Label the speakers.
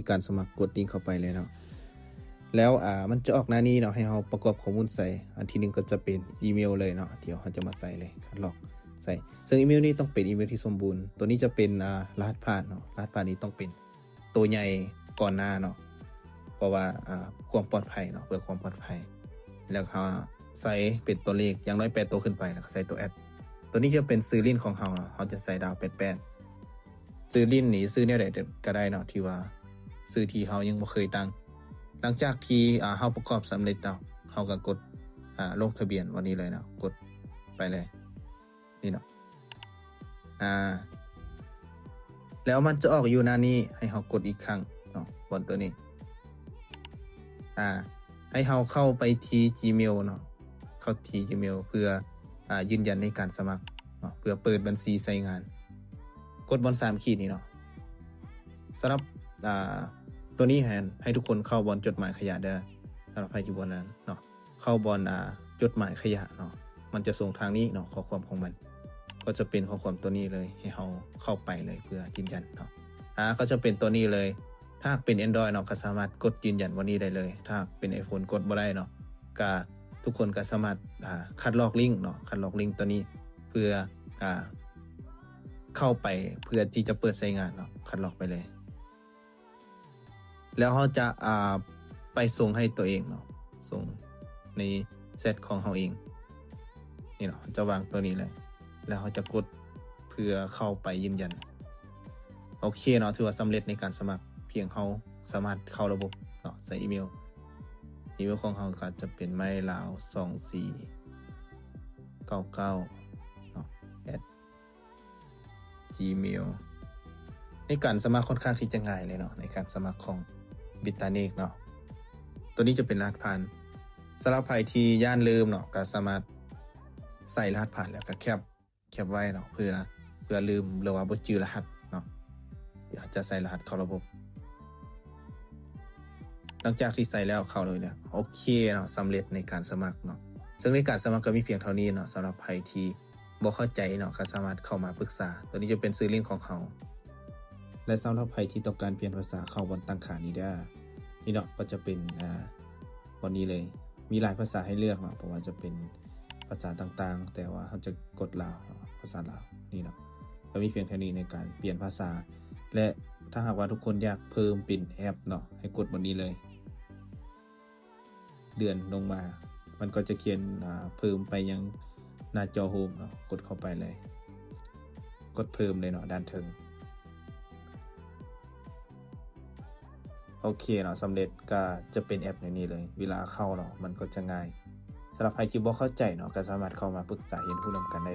Speaker 1: การสมัครกดลิงก์เข้าไปเลยเนาะแล้วมันจะออกหน้านี้เนาะให้เราประกอบข้อมูลใส่อันที่หนึ่งก็จะเป็นอีเมลเลยเนาะเดี๋ยวเราจะมาใส่เลยคัดลอกใส่ซึ่งอีเมลนี้ต้องเป็นอีเมลที่สมบูรณ์ตัวนี้จะเป็นรหัสผ่านเนาะรหัสผ่านนี้ต้องเป็นตัวใหญ่ก่อนหน้าเนาะเพราะว่าความปลอดภัยเนาะเพื่อความปลอดภัยแล้วเขาใส่เป็นตัวเลขอย่างน้อย8ตัวขึ้นไปแล้วก็ใส่ตัวแอดตัวนี้จะเป็นซื้อลิ้นของเราเนาะเราจะใส่ดาว88ซื้อลิ้นนี้ซื้อแนวใดก็ได้เนาะที่ว่าซื้อที่เรายังบ่เคยตั้งหลังจากที่เราประกอบสำเร็จแล้วเราก็กดลงทะเบียนวันนี้เลยเนาะกดไปเลยนี่เนาะแล้วมันจะออกอยู่หน้านี้ให้เรากดอีกครั้งเนาะบนตัวนี้ให้เราเข้าไปที่ Gmail เนาะเข้าที่ Gmail เพื่อยืนยันในการสมัครเนาะเพื่อเปิดบัญชีใช้งานกดบน3ขีดนี้เนาะสำหรับตัวนี้ให้ทุกคนเข้าบอลจดหมายขยะได้สำหรับใครที่บอลนั้นเนาะเข้าบอลจดหมายขยะเนาะมันจะส่งทางนี้เนาะข้อความของมันก็จะเป็นข้อความตัวนี้เลยให้เราเข้าไปเลยเพื่อยืนยันเนาะก็จะเป็นตัวนี้เลยถ้าเป็น Android เนาะก็สามารถกดยืนยันวันนี้ได้เลยถ้าเป็น iPhone กดบ่ได้เนาะก็ทุกคนก็สามารถคัดลอกลิงก์เนาะคัดลอกลิงก์ตัวนี้เพื่อเข้าไปเพื่อที่จะเปิดใช้งานเนาะคัดลอกไปเลยแล้วเขาจะไปส่งให้ตัวเองเนาะส่งในเซตของเขาเองนี่เนาะจะวางตัวนี้เลยแล้วเขาจะกดเพื่อเข้าไปยืนยันโอเคเนาะถือว่าสำเร็จในการสมัครเพียงเขาสามารถเข้าระบบเนาะใส่อีเมลของเขาก็จะเป็นไมลาว2499เนาะ @gmail ในการสมัครค่อนข้างที่จะง่ายเลยเนาะในการสมัครของบิตาเนกเนาะตัวนี้จะเป็นรหัสผ่านสำหรับใครที่ย่านลืมเนาะก็สามารถใส่รหัสผ่านแล้วก็แคปไว้เนาะเพื่อลืมหรือว่าบ่จื้อรหัสเนาะเดี๋ยวจะใส่รหัสเข้าระบบหลังจากที่ใส่แล้วเข้าเลยเนี่ยโอเคเนาะสำเร็จในการสมัครเนาะซึ่งในการสมัครก็มีเพียงเท่านี้เนาะสำหรับใครที่บ่เข้าใจเนาะก็สามารถเข้ามาปรึกษาตัวนี้จะเป็นซื้อลิงก์ของเขาและสำหรับใครที่ต้องการเปลี่ยนภาษาเข้าบนตั้งค่านี้ได้นี่เนาะก็จะเป็นวันนี้เลยมีหลายภาษาให้เลือกเนาะเพราะว่าจะเป็นภาษาต่างๆแต่ว่าเขาจะกดลาวภาษาลาวนี่เนาะก็มีเพียงเท่านี้ในการเปลี่ยนภาษาและถ้าหากว่าทุกคนอยากเพิ่มเป็นแอปเนาะให้กดบนนี้เลยเดือนลงมามันก็จะเขียนเพิ่มไปยังหน้าจอโฮมเนาะกดเข้าไปเลยกดเพิ่มเลยเนาะด้านถึงโอเคเนาะสำเร็จก็จะเป็นแอปในนี้เลยเวลาเข้าเนาะมันก็จะง่ายสำหรับใครที่บ่เข้าใจเนาะก็สามารถเข้ามาปรึกษาเรียนรู้ร่วมกันได้